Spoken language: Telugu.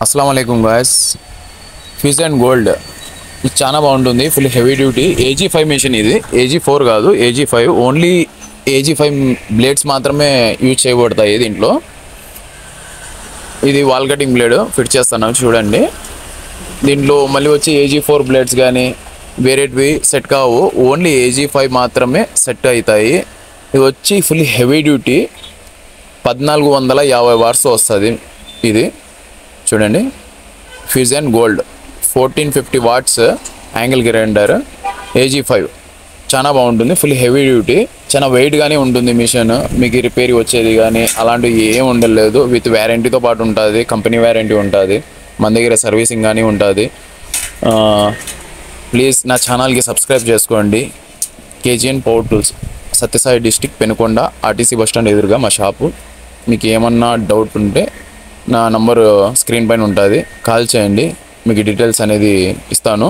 अस्सलामुअलैकुम गाइस ఫిజ్ అండ్ గోల్డ్ ఇది చాలా బాగుంటుంది. Full heavy duty AG5 machine. ఇది AG4 కాదు, AG5. ఓన్లీ AG5 బ్లేడ్స్ మాత్రమే యూజ్ చేయబడతాయి దీంట్లో. ఇది వాల్ కటింగ్ బ్లేడ్ ఫిట్ చేస్తాను చూడండి. దీంట్లో మళ్ళీ వచ్చి AG4 బ్లేడ్స్ కానీ వేరేటివి సెట్ కావు. ఓన్లీ AG5 మాత్రమే సెట్ అవుతాయి. ఇది వచ్చి ఫుల్ హెవీ డ్యూటీ 1450 వాట్స్ వస్తుంది. ఇది చూడండి, Fizz and Gold 1450 watts angle grinder AG5 చాలా బాగుంటుంది. ఫుల్ హెవీ డ్యూటీ, చాలా వెయిట్గానే ఉంటుంది మిషన్. మీకు రిపేర్ వచ్చేది కానీ అలాంటివి ఏం ఉండలేదు. విత్ వ్యారంటీతో పాటు ఉంటుంది, కంపెనీ వ్యారంటీ ఉంటుంది, మన దగ్గర సర్వీసింగ్ కానీ ఉంటుంది. ప్లీజ్ నా ఛానల్కి సబ్స్క్రైబ్ చేసుకోండి. KGN power tools, Satyasai district, Penukonda, RTC bus stand ఎదురుగా మా షాపు. మీకు ఏమన్నా డౌట్ ఉంటే నా నంబరు స్క్రీన్ పైన ఉంటుంది, కాల్ చేయండి, మీకు డీటెయిల్స్ అనేది ఇస్తాను.